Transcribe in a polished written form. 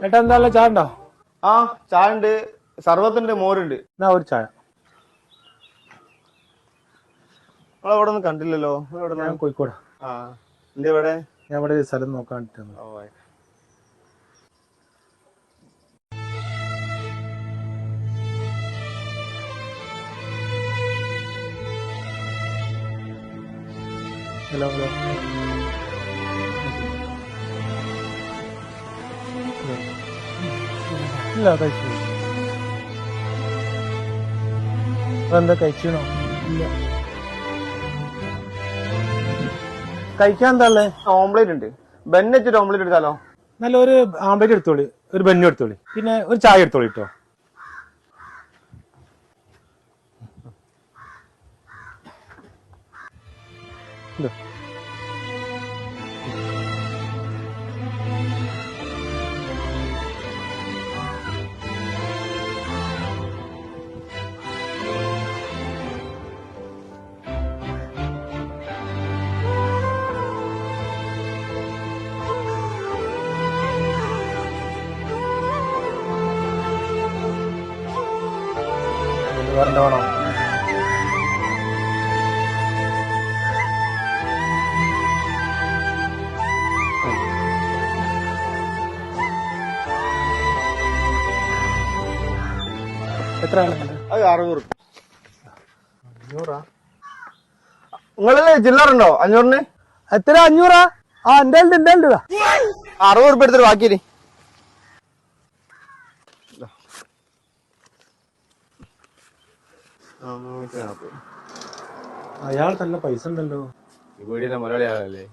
ഏട്ടാ എന്താ ചായ ഉണ്ടോ? ആ ചായ ഉണ്ട്, സർവത്തുണ്ട്, മോരുണ്ട്. എന്നാ ഒരു ചായ. നിങ്ങളവിടെ ഒന്നും കണ്ടില്ലല്ലോ. ഞാൻ കോഴിക്കോട്. ആ എന്റെ ഇവിടെ ഞാൻ ഇവിടെ ഒരു സ്ഥലം നോക്കാൻ വേണ്ടിട്ടാണ്. Hello hello. ഇല്ല കഴിച്ചു. എന്താ കഴിച്ചണോ? ഇല്ല. കഴിക്കാൻ എന്താ ഉള്ളത്? ഓംപ്ലേറ്റ് ഉണ്ട്. ബെന്നെ വെച്ചിട്ട് ഓംപ്ലേറ്റ് എടുത്താലോ? നല്ലൊരു ആംപ്ലേറ്റ് എടുത്തോളി, ഒരു ബെന്നും എടുത്തോളി, പിന്നെ ഒരു ചായ എടുത്തോളി കേട്ടോ. വേണോ? എത്ര അത് 600. 500? നിങ്ങളല്ലേ ചില്ലറുണ്ടോ 500-ന്? എത്ര 500? ആ എന്റെ 60 ഉറുപ്പിക എടുത്തിട്ട് ബാക്കി. അയാൾ നല്ല പൈസ ഉണ്ടല്ലോ. ഈ വീടിന്റെ മുതലാളിയാളല്ലേ.